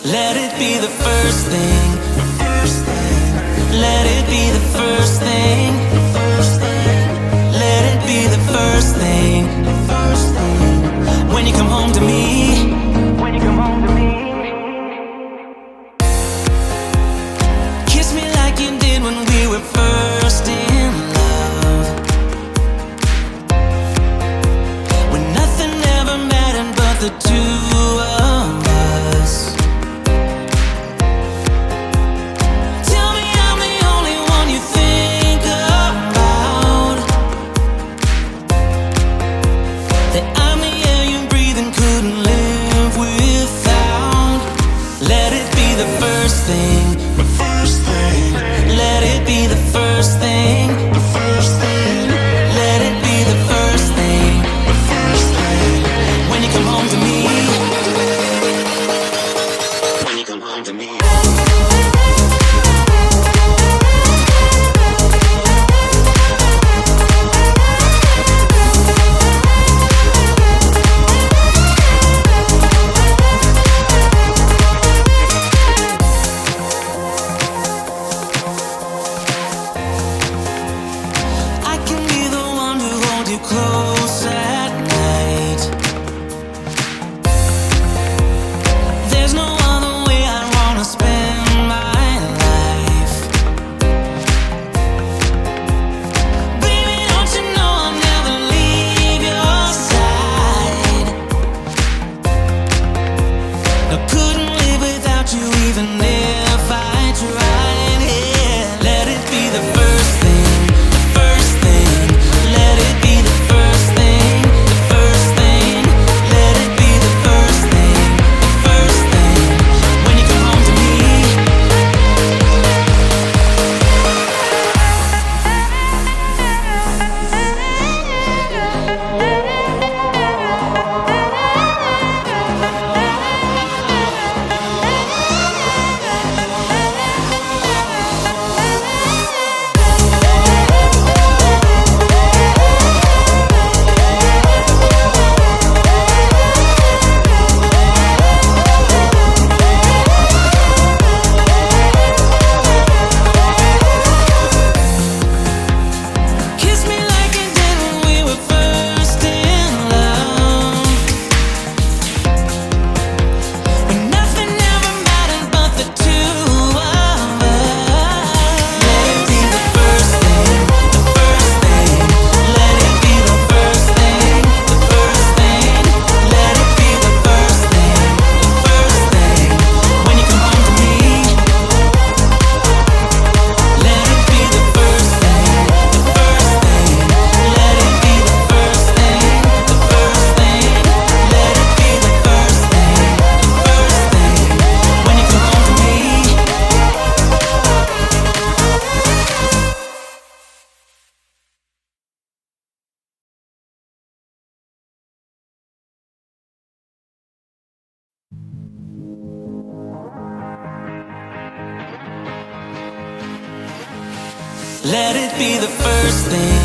Let it be the first thing. Let it be the first thing. Let it be the first thing. When you come home to me. When you come home to me. Kiss me like you did when we were first in love. When nothing ever mattered but the two of us. Tell me I'm the only one you think about. That I'm the air you breathe and couldn't live without. Let it be the first thing. Let it be the first thing. Let it be the first thing. When you come home to me. When you come home to me. I can be the one to hold you close at night. There's no other way I wanna spend my life. Baby, don't you know I'll never leave your side. I couldn't live without you even if I tried. Yeah, let it be the first thing. First thing. Let it be the first thing. The first thing. Let it be the first thing. The first thing. When you come home to me. Kiss me like you did when we were first in love. When nothing ever mattered but the two of us. Let it be the first thing. The first thing. Let it be the first thing. The first thing. Let it be the first thing. The first thing. When you come home to me. Let it be the first thing. The first thing. Let it be the first thing. The first thing. Let it be the first thing. The first thing. When you come home to me. Let it be the first thing.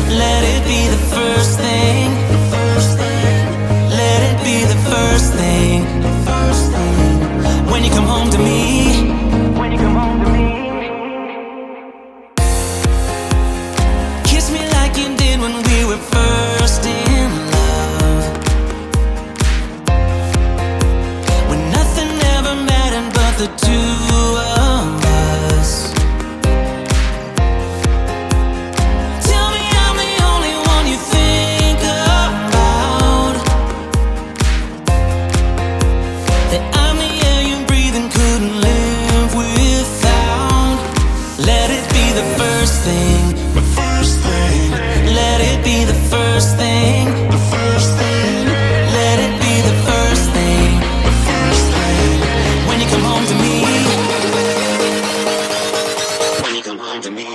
Let it be the first thing. Let it be the first thing. When you come home to me. When you come home to me. Kiss me like you did when we were first in love. When nothing ever mattered but the two of us. Tell me I'm the only one you think about. That I'm the air you breathe and couldn't live without. Let it be the first thing. Let it be the first thing. Let it be the first thing. When you come home to me. When you come home to me.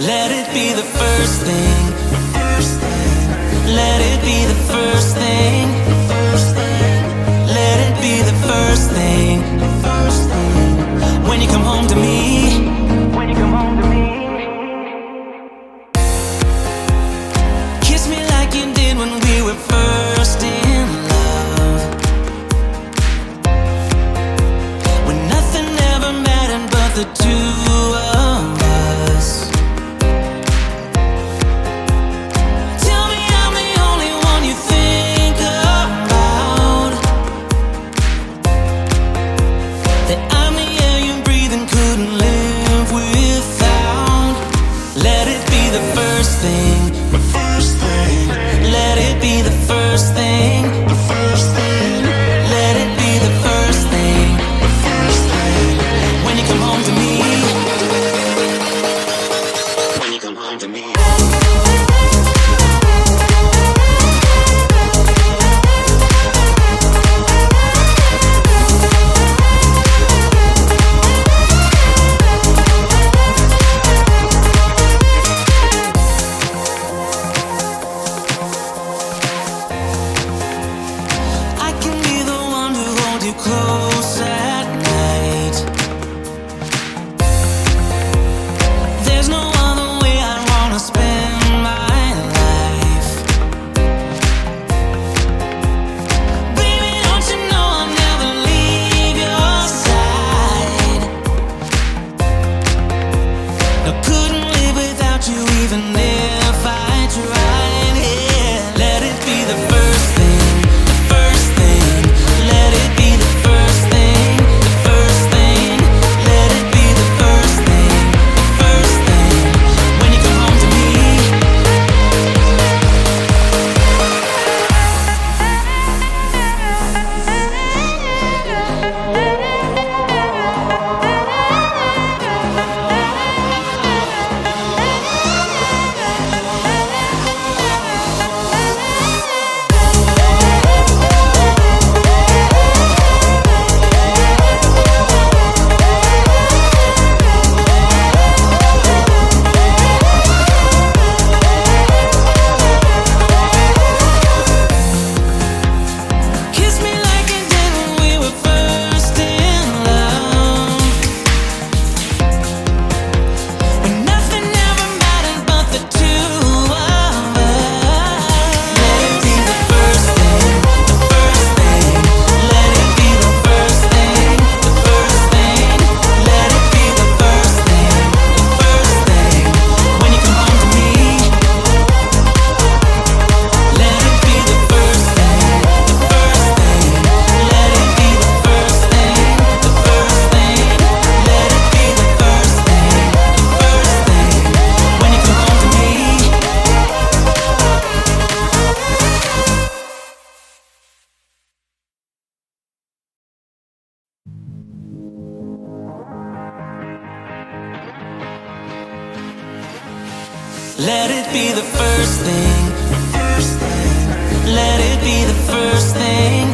Let it be the first thing. Let it be the first thing. Let it be the first thing. When you come home to me. When you come home to me. Kiss me like you did when we were first in love. When nothing ever mattered but the two of us. Tell me I'm the only one you think about. That I'm the air you breathe and couldn't live without. Let it be the first thing. Let it be the first thing. Let it be the first thing. When you come home to me. When you come home to me. I can be the one to hold you close at night. There's no other way I wanna spend my life. Baby, don't you know I'll never leave your side. No, couldn't live without you even if I tried. Yeah, let it be the first thing. The first thing. Let it be the first thing. The first thing. Let it be the first thing. The first thing. When you come home to me. Kiss me like you did when we were first in love. When nothing ever mattered but the two of us. Let it be the first thing. The first thing. Let it be the first thing. The first thing. Let it be the first thing. The first thing. When you come home to me. Let it be the first thing. The first thing. Let it be the first thing. The first thing. Let it be the first thing. The first thing. When you come home to me. Let it be the first thing. Let it be the first thing.